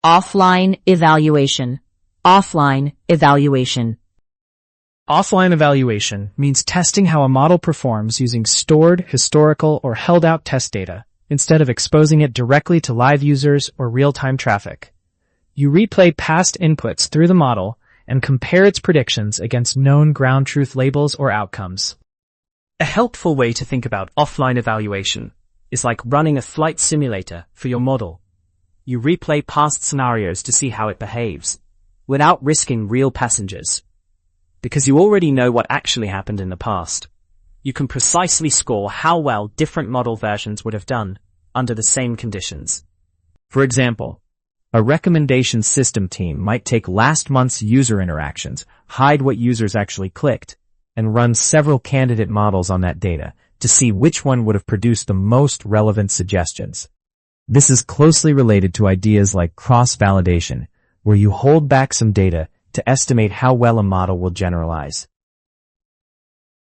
Offline evaluation. Offline evaluation. Offline evaluation means testing how a model performs using stored, historical, or held-out test data, instead of exposing it directly to live users or real-time traffic. You replay past inputs through the model and compare its predictions against known ground truth labels or outcomes. A helpful way to think about offline evaluation is like running a flight simulator for your model. You replay past scenarios to see how it behaves, without risking real passengers. Because you already know what actually happened in the past, you can precisely score how well different model versions would have done under the same conditions. For example, a recommendation system team might take last month's user interactions, hide what users actually clicked, and run several candidate models on that data to see which one would have produced the most relevant suggestions. This is closely related to ideas like cross-validation, where you hold back some data to estimate how well a model will generalize.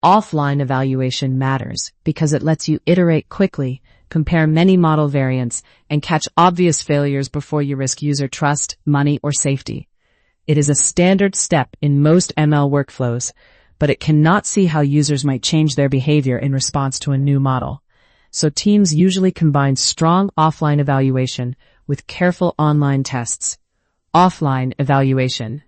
Offline evaluation matters because it lets you iterate quickly, compare many model variants, and catch obvious failures before you risk user trust, money, or safety. It is a standard step in most ML workflows, but it cannot see how users might change their behavior in response to a new model. So teams usually combine strong offline evaluation with careful online tests. Offline evaluation.